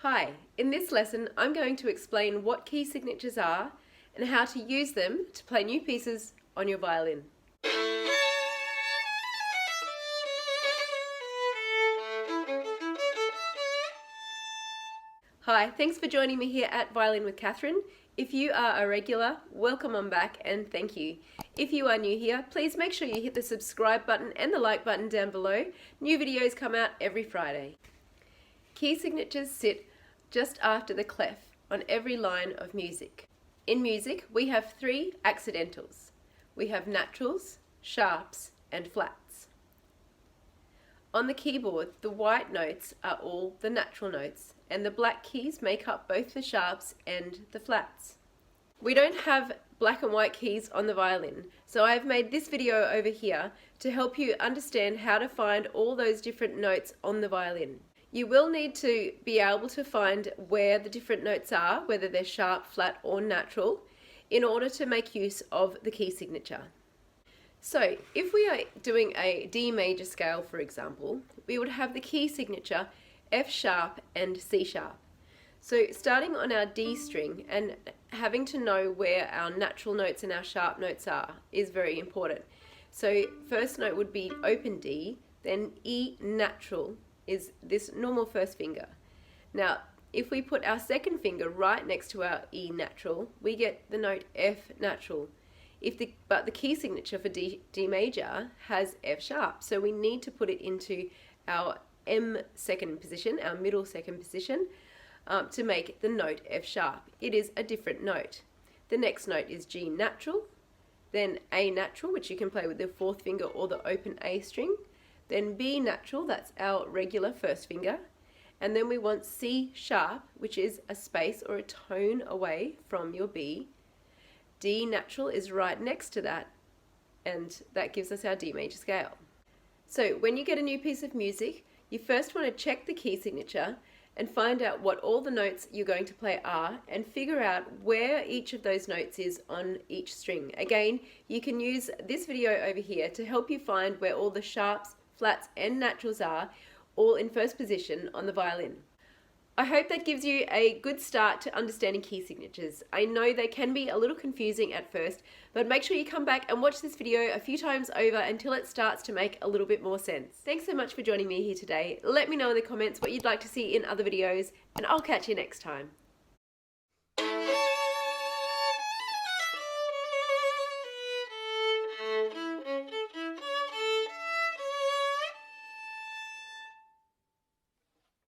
Hi, in this lesson I'm going to explain what key signatures are and how to use them to play new pieces on your violin. Hi, thanks for joining me here at Violin with Catherine. If you are a regular, welcome on back and thank you. If you are new here, please make sure you hit the subscribe button and the like button down below. New videos come out every Friday. Key signatures sit just after the clef on every line of music. In music, we have three accidentals. We have naturals, sharps, and flats. On the keyboard, the white notes are all the natural notes, and the black keys make up both the sharps and the flats. We don't have black and white keys on the violin, so I've made this video over here to help you understand how to find all those different notes on the violin. You will need to be able to find where the different notes are, whether they're sharp, flat, or natural, in order to make use of the key signature. So, if we are doing a D major scale, for example, we would have the key signature F sharp and C sharp. So, starting on our D string and having to know where our natural notes and our sharp notes are is very important. So, first note would be open D, then E natural is this normal first finger. Now, if we put our second finger right next to our E natural, we get the note F natural. But the key signature for D major has F sharp, so we need to put it into our M second position, our middle second position, to make the note F sharp. It is a different note. The next note is G natural, then A natural, which you can play with the fourth finger or the open A string, then B natural, that's our regular first finger, and then we want C sharp, which is a space or a tone away from your B. D natural is right next to that, and that gives us our D major scale. So when you get a new piece of music, you first want to check the key signature and find out what all the notes you're going to play are and figure out where each of those notes is on each string. Again, you can use this video over here to help you find where all the sharps, flats and naturals are, all in first position on the violin. I hope that gives you a good start to understanding key signatures. I know they can be a little confusing at first, but make sure you come back and watch this video a few times over until it starts to make a little bit more sense. Thanks so much for joining me here today. Let me know in the comments what you'd like to see in other videos, and I'll catch you next time.